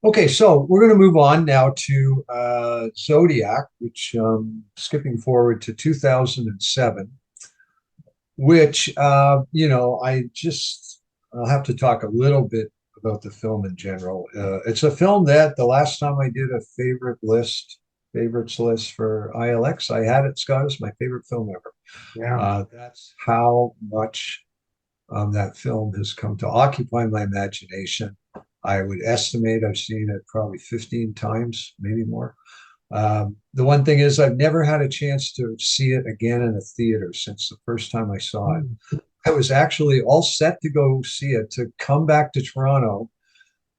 Okay, so we're going to move on now to Zodiac, which skipping forward to 2007, which I'll have to talk a little bit about the film in general. It's a film that the last time I did a favorites list for ILX, I had it, Scott, as my favorite film ever. Yeah. That's how much that film has come to occupy my imagination. I would estimate I've seen it probably 15 times, maybe more. The one thing is, I've never had a chance to see it again in a theater since the first time I saw it. Mm. I was actually all set to go see it, to come back to Toronto.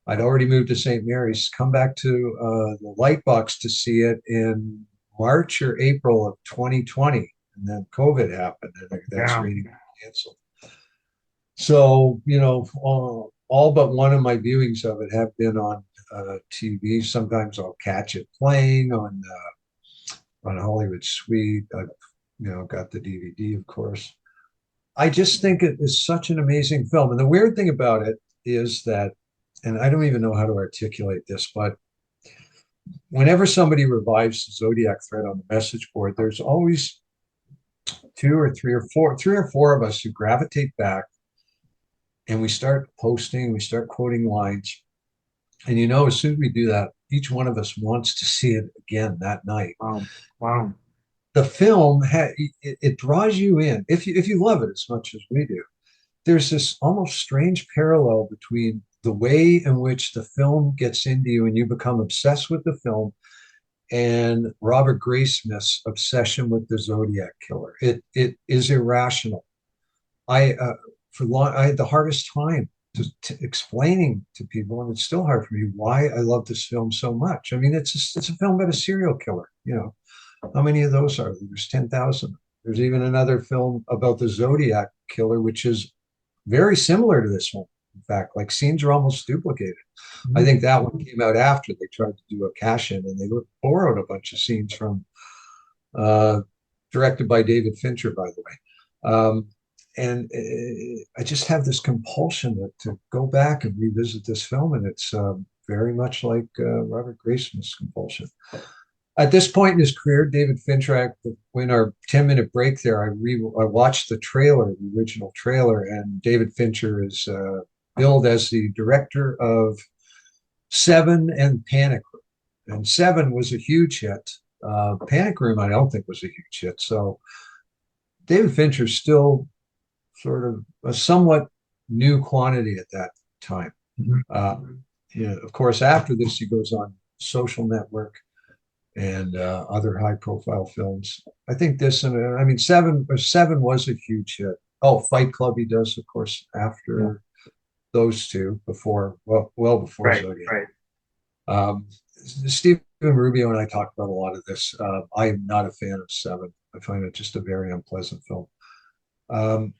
I'd already moved to St. Mary's, come back to the Lightbox to see it in March or April of 2020. And then COVID happened and that Yeah. screening got canceled. So, all but one of my viewings of it have been on TV. Sometimes I'll catch it playing on Hollywood Suite. I've, got the DVD, of course. I just think it is such an amazing film. And the weird thing about it is that, and I don't even know how to articulate this, but whenever somebody revives the Zodiac thread on the message board, there's always three or four of us who gravitate back and we start posting, we start quoting lines. And as soon as we do that, each one of us wants to see it again that night. Wow. Wow. The film it draws you in if you love it as much as we do. There's this almost strange parallel between the way in which the film gets into you and you become obsessed with the film and Robert Graysmith's obsession with the Zodiac killer. It is irrational. I for long I had the hardest time to explaining to people, and it's still hard for me why I love this film so much. I mean, it's a film about a serial killer. How many of those are there? There's 10,000. There's even another film about the Zodiac killer, which is very similar to this one. In fact, like scenes are almost duplicated. I Mm. think that one came out after they tried to do a cash in, and they borrowed a bunch of scenes from uh, directed by David Fincher, by the way. And I just have this compulsion to go back and revisit this film, and it's very much like Robert Grayson's compulsion. At this point in his career, David Fincher, in our 10-minute break there, I watched the trailer, the original trailer, and David Fincher is billed as the director of Seven and Panic Room. And Seven was a huge hit. Panic Room, I don't think was a huge hit. So David Fincher's still sort of a somewhat new quantity at that time. Mhm. Uh, of course, after this, he goes on Social Network and other high-profile films. I think this, and I mean, Seven was a huge hit. Oh, Fight Club, he does, of course, Yeah. after those two, well before Right. Zodiac. Right. Um, Stephen Rubio and I talked about a lot of this. I am not a fan of Seven. I find it just a very unpleasant film. Um,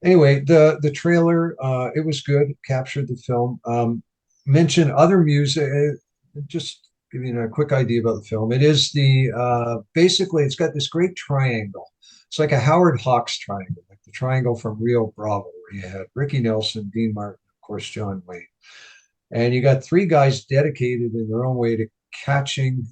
anyway, the trailer, it was good, captured the film. Mention other music, just giving you a quick idea about the film. It is basically it's got this great triangle. It's like a Howard Hawks triangle, like the triangle from Rio Bravo, where you had Ricky Nelson, Dean Martin, of course, John Wayne. And you got three guys dedicated in their own way to catching,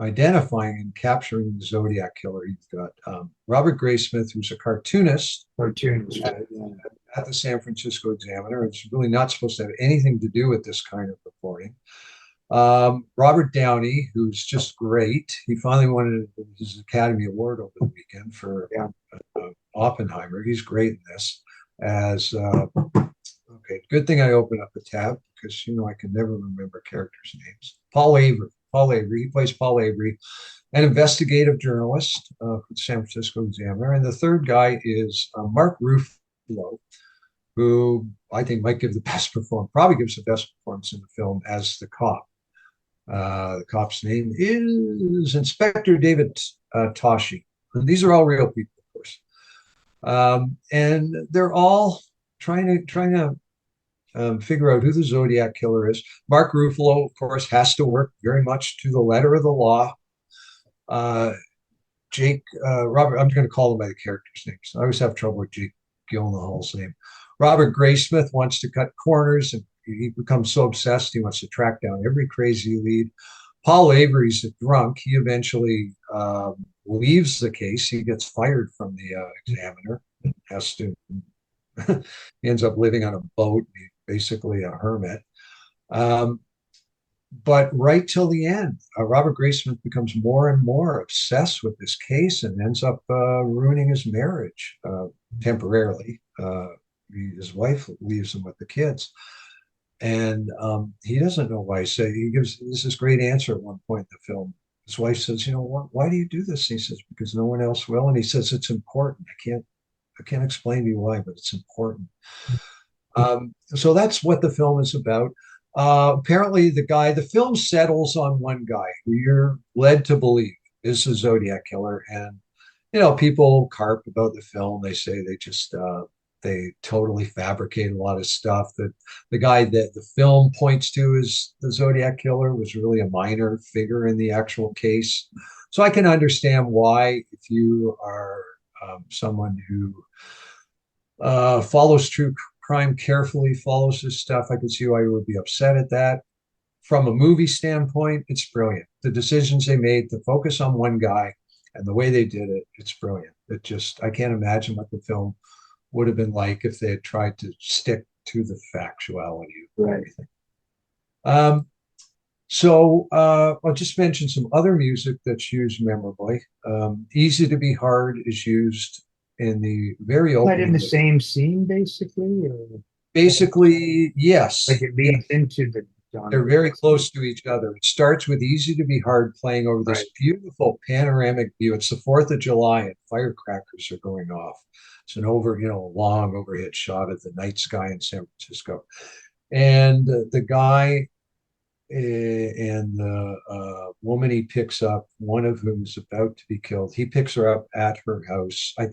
identifying, and capturing the Zodiac killer. You've got Robert Graysmith, who's a cartoonist Cartoons. Right. Yeah. at the San Francisco Examiner. It's really not supposed to have anything to do with this kind of reporting. Robert Downey, who's just great. He finally won his Academy Award over the weekend for Yeah. Oppenheimer. He's great in this. As okay, good thing I opened up a tab because I can never remember characters' names. Paul Avery. Paul Avery. He plays Paul Avery, an investigative journalist for the San Francisco Examiner. And the third guy is Mark Ruffalo, who I think might give the best performance, probably gives the best performance in the film as the cop. The cop's name is Inspector David Toshi. And these are all real people, of course. And they're all trying to figure out who the Zodiac killer is. Mark Ruffalo, of course, has to work very much to the letter of the law. Uh, Robert, I'm going to call them by the characters' names. I always have trouble with Jake Gyllenhaal's name. Robert Graysmith wants to cut corners, and he becomes so obsessed he wants to track down every crazy lead. Paul Avery's a drunk. He eventually leaves the case. He gets fired from the examiner. Has to. He ends up living on a boat. He's basically a hermit. Um, but right till the end, Robert Graysmith becomes more and more obsessed with this case and ends up ruining his marriage temporarily. His wife leaves him with the kids, and he doesn't know why. So he gives this great answer at one point in the film. His wife says, "You know, why do you do this?" And he says, "Because no one else will." And he says, "It's important. I can't explain to you why, but it's important." So that's what the film is about. Apparently, the film settles on one guy who you're led to believe is the Zodiac killer. And, people carp about the film. They say they totally fabricate a lot of stuff. That the guy that the film points to as the Zodiac killer was really a minor figure in the actual case. So I can understand why, if you are someone who follows true crime carefully, follows this stuff, I could see why you would be upset at that. From a movie standpoint, it's brilliant. The decisions they made to focus on one guy and the way they did it, it's brilliant. I can't imagine what the film would have been like if they had tried to stick to the factuality of everything. I'll just mention some other music that's used memorably. Easy to Be Hard is used in the very But opening. in the same scene, basically, or Basically, yes. like it leads into the Donovan. They're very close to each other. It starts with Easy to Be Hard playing over this beautiful panoramic view. It's the 4th of July and firecrackers are going off. It's an long overhead shot of the night sky in San Francisco. And the guy and the woman he picks up, one of whom is about to be killed, he picks her up at her house. I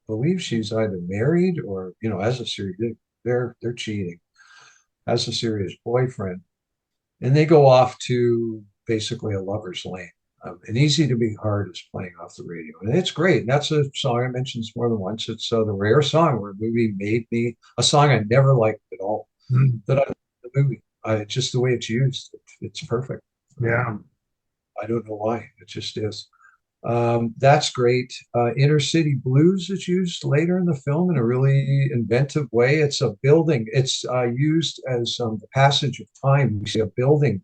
believe she's either married or, as a serious, they're cheating, as a serious boyfriend. And they go off to basically a lover's lane. And Easy to Be Hard is playing off the radio. And it's great. And that's a song I mentioned more than once. It's the rare song where a movie made me, a song I never liked at all, that I the movie. Just the way it's used, it's perfect. Yeah. I don't know why. It just is. That's great. Inner City Blues is used later in the film in a really inventive way. It's a building. It's used as the passage of time. We see a building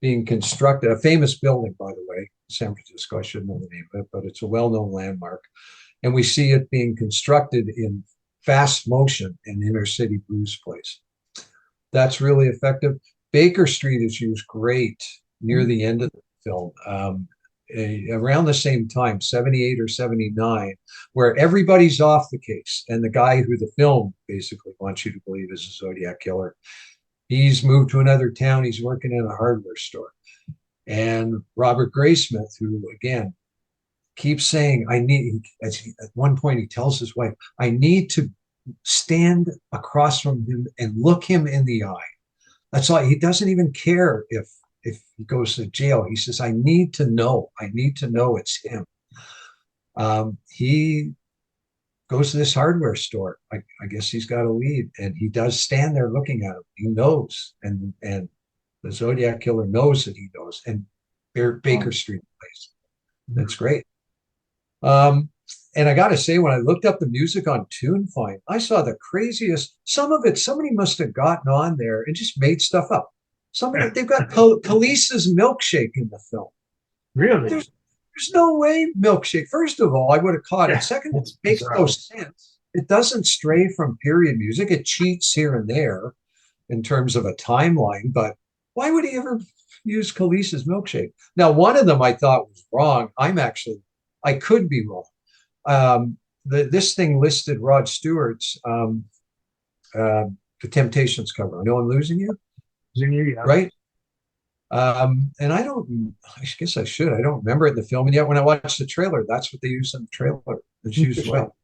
being constructed, a famous building, by the way, San Francisco. I should know the name of it, but it's a well-known landmark. And we see it being constructed in fast motion in Inner City Blues place. That's really effective. Baker Street is used great near the end of the film, around the same time, 78 or 79, where everybody's off the case. And the guy who the film basically wants you to believe is a Zodiac killer, he's moved to another town. He's working in a hardware store. And Robert Graysmith, who, again, keeps saying, at one point he tells his wife, I need to stand across from him and look him in the eye. That's all. He doesn't even care if he goes to jail. He says, I need to know it's him. He goes to this hardware store. I guess he's got a lead, and he does stand there looking at him. He knows, and the Zodiac killer knows that he knows. And Baker Street place. That's great. And I got to say, when I looked up the music on TuneFind, I saw the craziest. Some of it, somebody must have gotten on there and just made stuff up. They've got Khalees's Milkshake in the film. Really? There's no way Milkshake. First of all, I would have caught it. Second, it makes no sense. It doesn't stray from period music. It cheats here and there in terms of a timeline, but why would he ever use Khalees's Milkshake? Now, one of them I thought was wrong. I could be wrong. This thing listed Rod Stewart's The Temptations cover. I know I'm losing you. Yeah. Right? And I guess I should. I don't remember it in the film. And yet when I watched the trailer, that's what they used in the trailer. It's used well.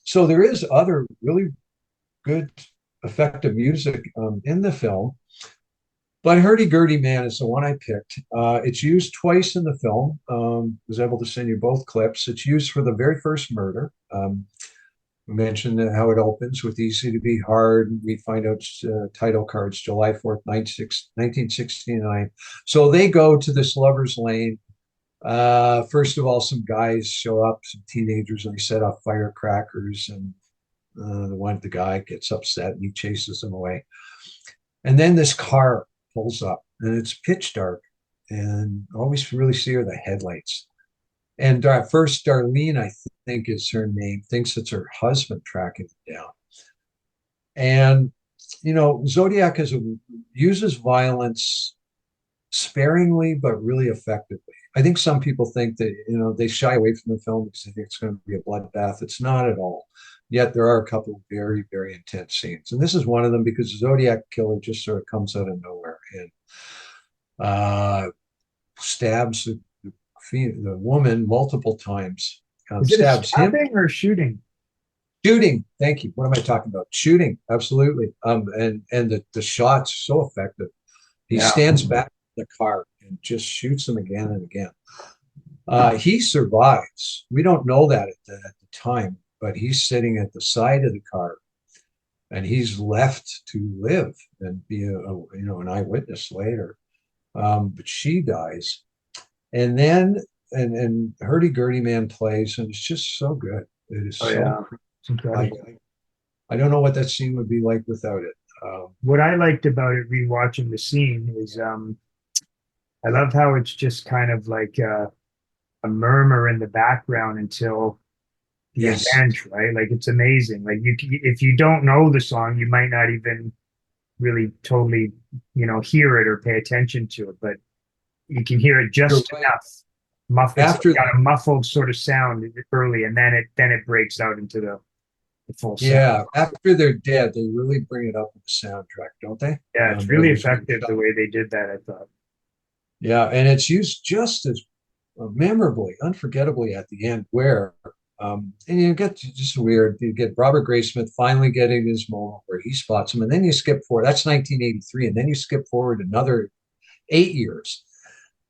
So there is other really good, effective music in the film. But Hurdy-Gurdy Man is the one I picked. It's used twice in the film. Was able to send you both clips. It's used for the very first murder. We mentioned how it opens with Easy to Be Hard. We find out title cards July 4th, 1969. So they go to this lover's lane. First of all, some guys show up, some teenagers, and they set off firecrackers. And the guy gets upset and he chases them away. And then this car pulls up and it's pitch dark. And all we really see are the headlights. And first, Darlene, I think is her name, thinks it's her husband tracking it down. And, Zodiac uses violence sparingly, but really effectively. I think some people think that, they shy away from the film because they think it's going to be a bloodbath. It's not at all. Yet there are a couple of very, very intense scenes. And this is one of them because the Zodiac killer just sort of comes out of nowhere and stabs the woman multiple times. Is it a Stabs him. stabbing or shooting? Shooting. Thank you. What am I talking about? Shooting. Absolutely. And the shot's so effective. He stands back in the car and just shoots him again and again. He survives. We don't know that at the time, but he's sitting at the side of the car, and he's left to live and be an eyewitness later. But she dies, and then and Hurdy-Gurdy Man plays, and it's just so good. It is it's incredible. I don't know what that scene would be like without it. What I liked about it, rewatching the scene, is I love how it's just kind of like a murmur in the background until the event, right? Like it's amazing. Like if you don't know the song, you might not even really totally, hear it or pay attention to it, but you can hear it just enough. It's got a muffled sort of sound early, and then it breaks out into the full sound. Yeah, after they're dead, they really bring it up in the soundtrack, don't they? Yeah, it's really effective the way they did that, I thought. Yeah, and it's used just as memorably, unforgettably at the end, where and you get just weird. You get Robert Graysmith finally getting his moment where he spots him, and then you skip forward. That's 1983, and then you skip forward another 8 years.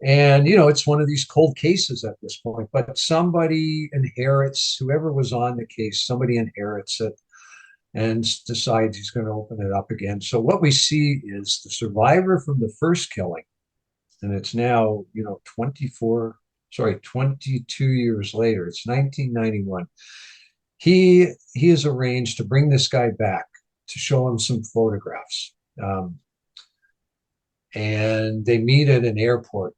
And, it's one of these cold cases at this point, but somebody inherits, whoever was on the case, somebody inherits it and decides he's going to open it up again. So what we see is the survivor from the first killing, and it's now, 22 years later, it's 1991. He is arranged to bring this guy back to show him some photographs. And they meet at an airport,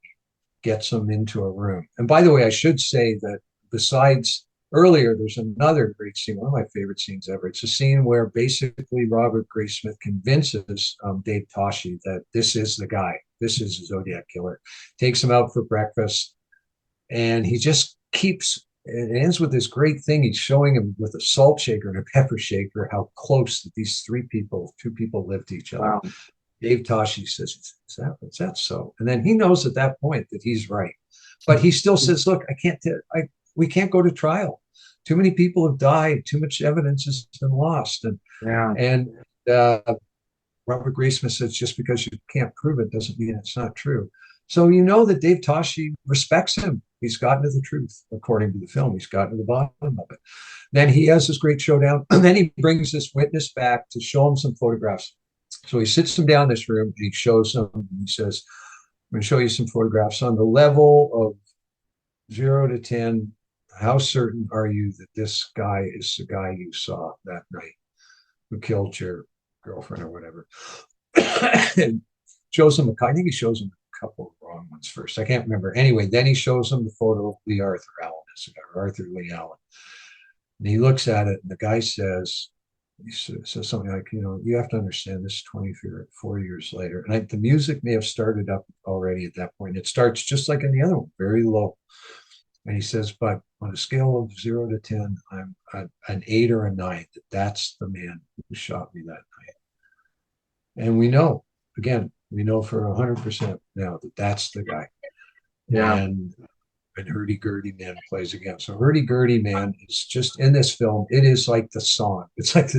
gets him into a room. And by the way, I should say that besides earlier, there's another great scene, one of my favorite scenes ever. It's a scene where basically Robert Graysmith convinces Dave Toschi that this is the guy, this is the Zodiac killer, takes him out for breakfast, and he just keeps, it ends with this great thing. He's showing him with a salt shaker and a pepper shaker how close that these two people live to each other. Wow. Dave Toschi says, is that so? And then he knows at that point that he's right. But he still says, look, we can't go to trial. Too many people have died. Too much evidence has been lost. And Robert Graysmith says, just because you can't prove it doesn't mean it's not true. So you know that Dave Toschi respects him. He's gotten to the truth, according to the film. He's gotten to the bottom of it. Then he has this great showdown. And then he brings this witness back to show him some photographs. So he sits him down in this room and he shows him, and he says, I'm going to show you some photographs on the level of 0 to 10. How certain are you that this guy is the guy you saw that night who killed your girlfriend or whatever? And shows him I think he shows him a couple of wrong ones first. I can't remember. Anyway, then he shows him the photo of Lee Arthur Allen, Arthur Lee Allen. And he looks at it, and the guy says something like, you have to understand this is 24 years later. And the music may have started up already at that point. It starts just like in the other one, very low. And he says, but on a scale of 0 to 10, I'm an 8 or a 9, that's the man who shot me that night. And we know for 100% now that that's the guy. Yeah. And Hurdy-Gurdy Man plays again. So Hurdy-Gurdy Man is just in this film. It is like the song. It's like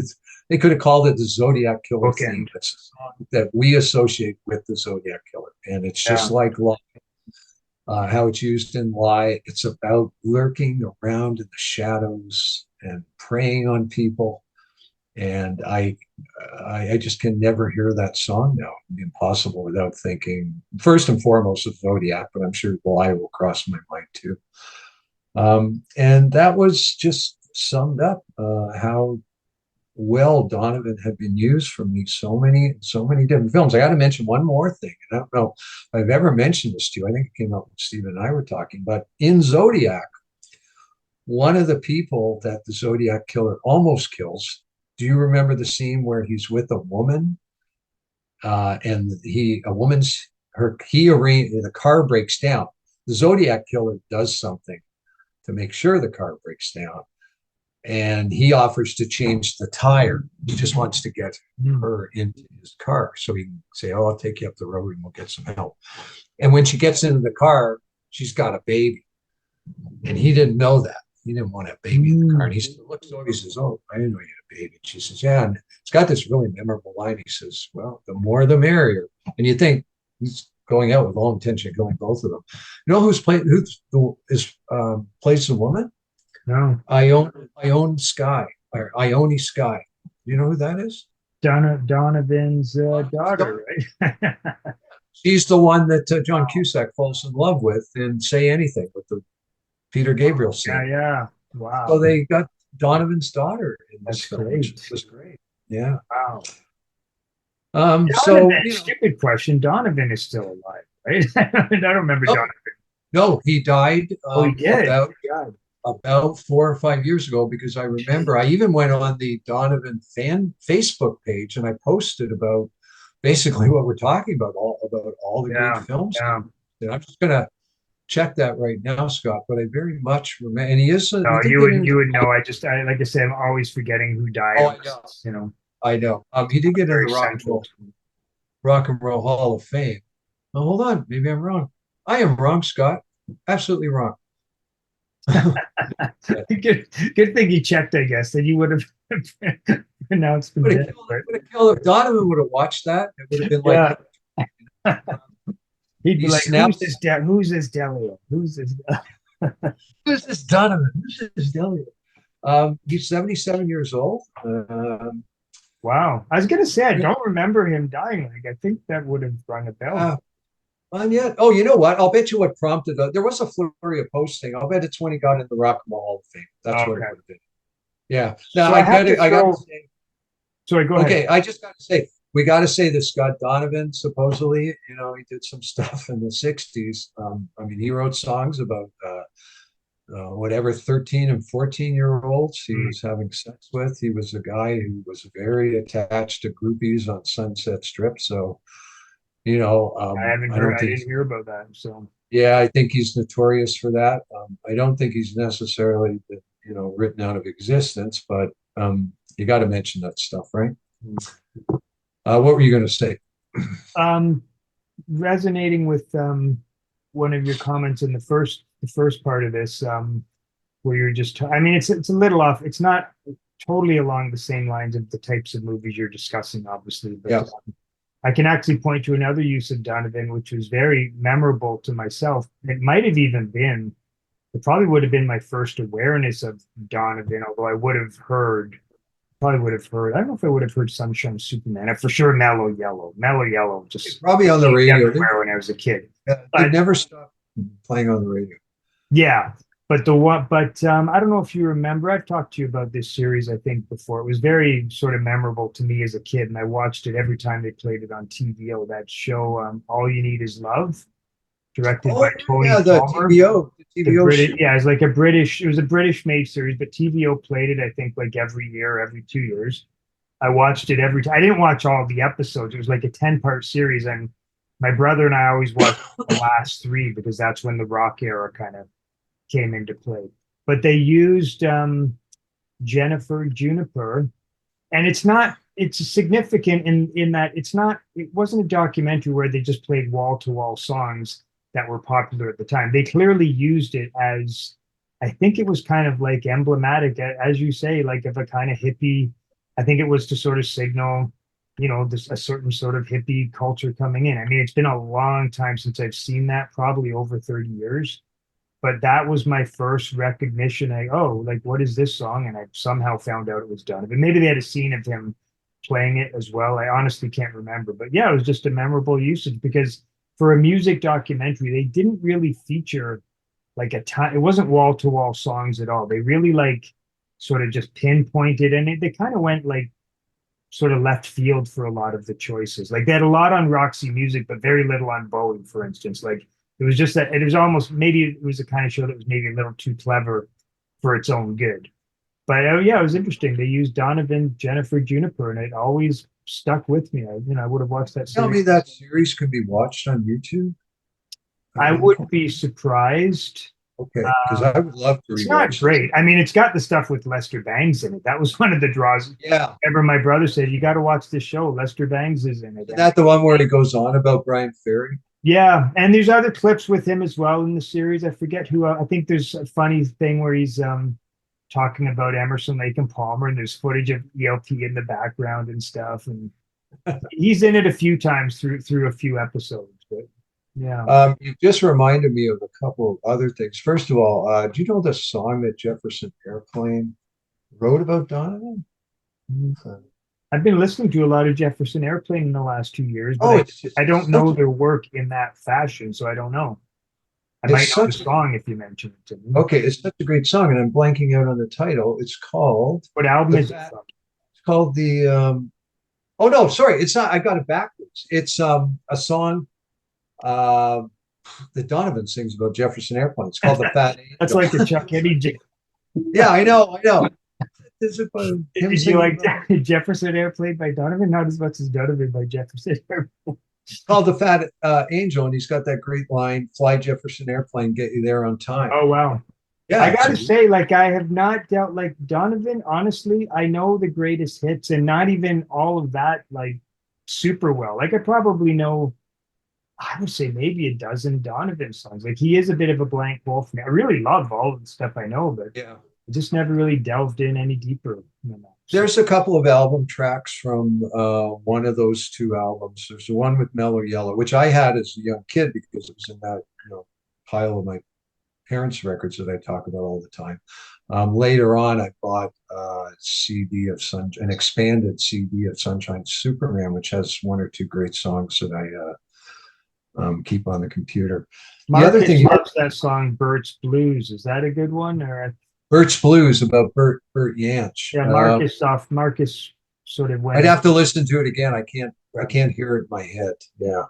they could have called it the Zodiac Killer theme. It's a song that we associate with the Zodiac Killer. And it's just like love. how it's used in light. It's about lurking around in the shadows and preying on people. And I just can never hear that song now. Impossible without thinking first and foremost of Zodiac, but I'm sure Bly will cross my mind too. And that was just summed up how well Donovan had been used for me so many different films. I got to mention one more thing. And I don't know if I've ever mentioned this to you. I think it came up when Steve and I were talking, but in Zodiac, one of the people that the Zodiac killer almost kills. Do you remember the scene where he's with a woman, and a woman's he arranged the car breaks down. The Zodiac killer does something to make sure the car breaks down, and he offers to change the tire. He just wants to get her into his car so he can say, "Oh, I'll take you up the road and we'll get some help." And when she gets into the car, she's got a baby, and he didn't know that. He didn't want a baby in the car. And he looks over, he says, "Oh, I didn't know you had a baby." And she says, "Yeah." And it's got this really memorable line. He says, "Well, the more the merrier." And you think he's going out with all intention of killing both of them. You know plays the woman? No. Ione Sky, or Ione Sky. Do you know who that is? Donovan's daughter, right? She's the one that John Cusack falls in love with in Say Anything with the Peter Gabriel scene. Yeah, yeah. Wow. So they got Donovan's daughter in this film, great. which was great. Yeah. Wow. So stupid question. Donovan is still alive, right? I don't remember Donovan. No, he died. He did. About 4 or 5 years ago, because I remember I even went on the Donovan fan Facebook page and I posted about basically what we're talking about, all the great films. Yeah. And I'm just gonna check that right now, Scott. But I very much remember, and he is. No, you would know. I like I say, I'm always forgetting who died. Oh, I know. You know. I know. He did get in the Rock and Roll Hall of Fame. Oh, hold on, maybe I'm wrong. I am wrong, Scott. Absolutely wrong. Good thing you checked, I guess. Then you would have pronounced him dead. Donovan would have watched that. It would have been like he'd be like, "Who's this Delio? Who's this? Who's this Donovan? Who's this Delio?" He's 77 years old. Wow. I was gonna say I don't remember him dying. Like I think that would have rung a bell. And yet, oh, you know what? I'll bet you what prompted that. There was a flurry of posting. I'll bet it's when he got in the Rock and Roll Hall of Fame. That's what it would have been. Yeah. Now so I got to say. Sorry, go ahead. Okay, I just got to say, we got to say that Scott Donovan, supposedly, he did some stuff in the 60s. I mean, he wrote songs about whatever 13 and 14-year-olds he was having sex with. He was a guy who was very attached to groupies on Sunset Strip. So, I didn't hear about that. So yeah, I think he's notorious for that. I don't think he's necessarily written out of existence, but you got to mention that stuff, right? What were you going to say? Resonating with one of your comments in the first part of this, where you're just, I mean, it's a little off. It's not totally along the same lines of the types of movies you're discussing, obviously, but yeah. I can actually point to another use of Donovan, which was very memorable to myself. It might have even been, it probably would have been my first awareness of Donovan, although I would have heard, I don't know if I would have heard Sunshine Superman, and for sure Mellow Yellow, just probably on the radio when I was a kid. It never stopped playing on the radio. Yeah. But I don't know if you remember, I've talked to you about this series, I think, before. It was very sort of memorable to me as a kid, and I watched it every time they played it on TVO, that show, All You Need Is Love, directed by Tony Palmer. The TVO yeah, it's like it was a British-made series, but TVO played it, I think, like every year, every 2 years. I watched it every time. I didn't watch all the episodes. It was like a 10-part series, and my brother and I always watched the last 3 because that's when the rock era kind of came into play. But they used Jennifer Juniper, and it's significant in that it wasn't a documentary where they just played wall-to-wall songs that were popular at the time. They clearly used it as, I think it was kind of like emblematic, as you say, like of a kind of hippie. I think it was to sort of signal this a certain sort of hippie culture coming in. I mean, it's been a long time since I've seen that, probably over 30 years. But that was my first recognition. Like, what is this song? And I somehow found out it was Donovan. Maybe they had a scene of him playing it as well. I honestly can't remember. But yeah, it was just a memorable usage because for a music documentary, they didn't really feature like a ton. It wasn't wall to wall songs at all. They really like sort of just pinpointed, and they kind of went like sort of left field for a lot of the choices. Like they had a lot on Roxy Music, but very little on Bowie, for instance. Like it was just that it was almost maybe it was the kind of show that was maybe a little too clever for its own good. But yeah, it was interesting. They used Donovan, Jennifer Juniper, and it always stuck with me. I would have watched that Tell me series. that series can be watched on YouTube. I I don't know. wouldn't be surprised. Okay, because Um, I would love to it's not rewatch this. great. I mean, it's got the stuff with Lester Bangs in it. That was one of the draws. Yeah, Ever, my brother said, "You got to watch this show. Lester Bangs is in it." isn't that the one where he goes on about Brian Ferry? Yeah, and there's other clips with him as well in the series. I forget who. I think there's a funny thing where he's talking about Emerson, Lake and Palmer, and there's footage of ELP in the background and stuff. And he's in it a few times through a few episodes. But yeah, You just reminded me of a couple of other things. First of all, do you know the song that Jefferson Airplane wrote about Donovan? Uh, I've been listening to a lot of Jefferson Airplane in the last 2 years, but oh, I it's just I don't know such their work in that fashion, so I don't know. I might it's know the such song if you mention it to me. okay, it's such a great song, and I'm blanking out on the title. It's called What album the is it Fat. from? It's called the oh no, sorry, it's not. I got it backwards. It's a song uh that Donovan sings about Jefferson Airplane. It's called The Fat That's Angel. like the Chuck Eddie. Yeah, I know. Is it him Did you singing like about Jefferson Airplane by Donovan? Not as much as Donovan by Jefferson Airplane. called The Fat Angel, and he's got that great line, "Fly Jefferson Airplane, get you there on time." Oh wow. I Yeah, it's a gotta say, like I have not dealt like Donovan, honestly, I know the greatest hits and not even all of that like super well. Like I probably know, I would say maybe a dozen Donovan songs. Like he is a bit of a blank wolf. I really love all of the stuff I know, but yeah. I just never really delved in any deeper than that. So There's a couple of album tracks from one of those two albums. There's the one with Mellow Yellow, which I had as a young kid because it was in that pile of my parents' records that I talk about all the time. Later on, I bought a CD of an expanded CD of Sunshine Superman, which has one or two great songs that I keep on the computer. The other Marcus thing, loves that song Bert's Blues. Is that a good one? Or Bert's Blues about Bert Yanch. yeah, Marcus sort of went I'd in. have to listen to it again. I Yeah. can't hear it in my head. Yeah.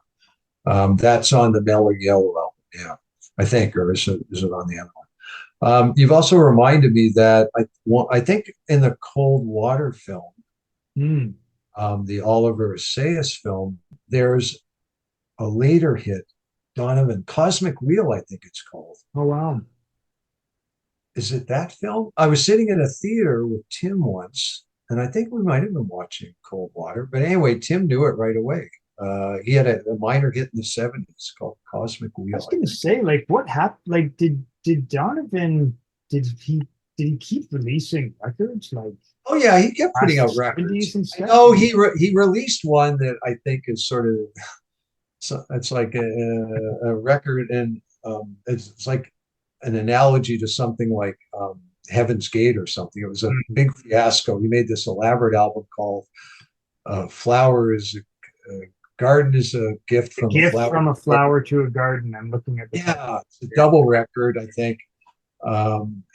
That's on the Mellow Yellow album. Yeah, I think, or is it on the other one? You've also reminded me that I think in the Cold Water film, Hmm. the Oliver Assayas film, there's a later hit, Donovan, Cosmic Wheel, I think it's called. Oh wow. Is it that film? I was sitting in a theater with Tim once, and I think we might have been watching Cold Water. But anyway, Tim knew it right away. He had a minor hit in the 70s called Cosmic I Wheel, was I gonna think. say, like, what happened? Like, did Donovan did he keep releasing records like Oh yeah, he kept putting past the out 70s records. and I stuff? know he released one that I think is sort of it's like a record, and it's like an analogy to something like Heaven's Gate or something. It was a Mm. big fiasco. He made this elaborate album called "Flower is a Garden is a Gift The from a gift Flower." from a flower to a garden. I'm looking at the title. Yeah, it's a Yeah. double record, I think.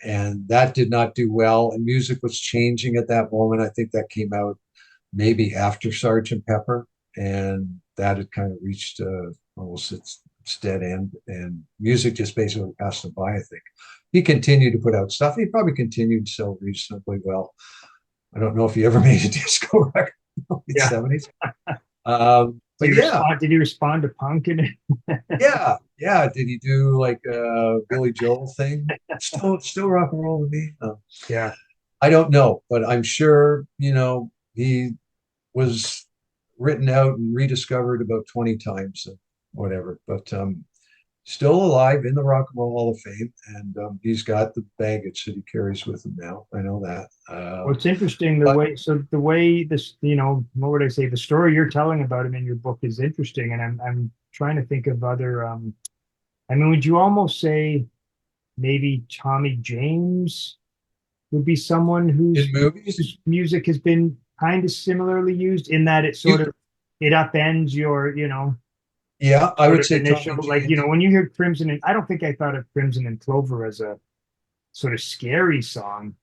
And that did not do well. And music was changing at that moment. I think that came out maybe after Sergeant Pepper, and that had kind of reached almost its dead end. And music just basically passed him by. I think he continued to put out stuff. He probably continued to sell reasonably well. I don't know if he ever made a disco record in the late Yeah. 70s. Did But he yeah, respond? Did he respond to punk in it? yeah. Did he do like a Billy Joel thing? Still rock and roll to me. Yeah. I don't know, but I'm sure, he was written out and rediscovered about 20 times and whatever. But still alive in the Rock and Roll Hall of Fame, and he's got the baggage that he carries with him now. I know that. Well, it's interesting the But way, so the way this, what would I say? The story you're telling about him in your book is interesting. And I'm trying to think of other, I mean, would you almost say maybe Tommy James would be someone in movies, whose music has been kind of similarly used in that it you, sort of, it upends your, yeah, I sort would of say Tommy initial, like, James. when you hear Crimson and I don't think I thought of Crimson and Clover as a sort of scary song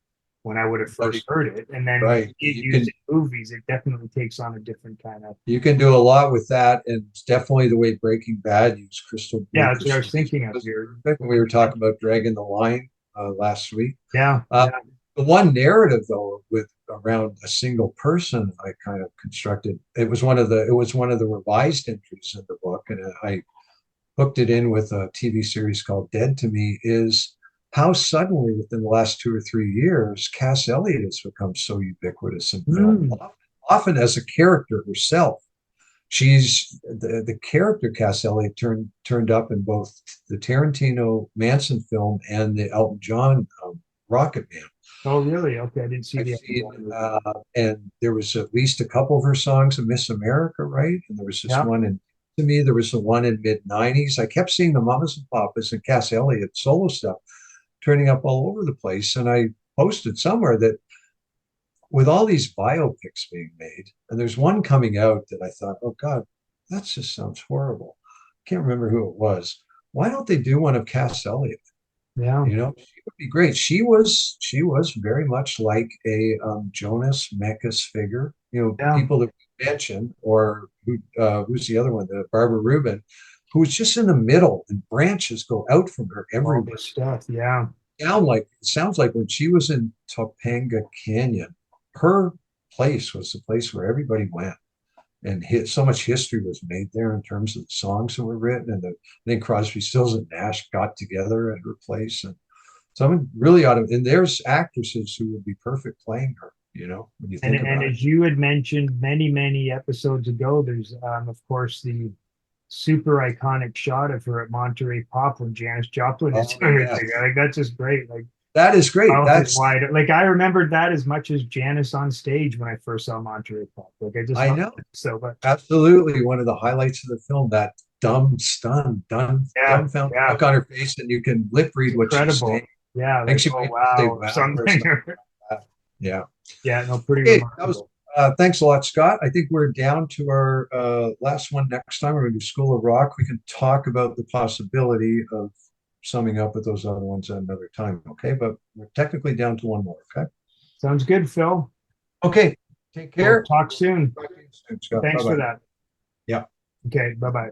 when I would have first Right, heard it. And then when right. you see it used in movies, it definitely takes on a different kind of. You can do a lot with that, and it's definitely the way Breaking Bad used Yeah, Blue that's what I was Crystal Meth thinking of was here. perfect. We were talking about Dragging the Line last week. Yeah, Uh, yeah. the one narrative though, with around a single person, I kind of constructed. It was one of the revised entries in the book, and I hooked it in with a TV series called Dead to Me. Is how suddenly within the last 2 or 3 years, Cass Elliot has become so ubiquitous in film, Mm. often as a character herself. She's the character Cass Elliot turned up in both the Tarantino Manson film and the Elton John Rocket Man. Oh, really? Okay, I didn't see I've the Elton seen, John movie. and there was at least a couple of her songs in Miss America, right? And there was this Yeah. one in, to me, there was the one in mid 90s. I kept seeing the Mamas and Papas and Cass Elliot solo stuff turning up all over the place. And I posted somewhere that with all these biopics being made, and there's one coming out that I thought, oh God, that just sounds horrible. I can't remember who it was. Why don't they do one of Cass Elliot? Yeah. She would be great. She was very much like a Jonas Mekas figure. Yeah. People that we mentioned, or who's the other one? The Barbara Rubin, who was just in the middle, and branches go out from her All everywhere. this stuff. Yeah. It sounds like when she was in Topanga Canyon, her place was the place where everybody went, and so much history was made there in terms of the songs that were written, and I think Crosby, Stills, and Nash got together at her place, and someone really ought to. And there's actresses who would be perfect playing her. When you think And about it. as you had mentioned many episodes ago, there's of course the super iconic shot of her at Monterey Pop when Janis Joplin is Oh doing her yeah, thing. Like that's just great. Like that is great. mouth is That's wide. Like I remembered that as much as Janis on stage when I first saw Monterey Pop. Like I just I loved know it so much. absolutely one of the highlights of the film. That Yeah, dumbfounded yeah. look on her face, and you can lip It's read what she's saying. incredible. Yeah, I think like she oh might say wow or "wow" or something. something like that. Yeah. Yeah, no, pretty Okay, that was. remarkable. Thanks a lot, Scott. I think we're down to our last one. Next time we're going to do School of Rock. We can talk about the possibility of summing up with those other ones at another time. Okay, but we're technically down to one more. Okay. Sounds good, Phil. Okay. Take We'll care. talk soon. Talk to you soon, Scott. Bye Thanks for bye. that. Yeah. Okay, bye bye.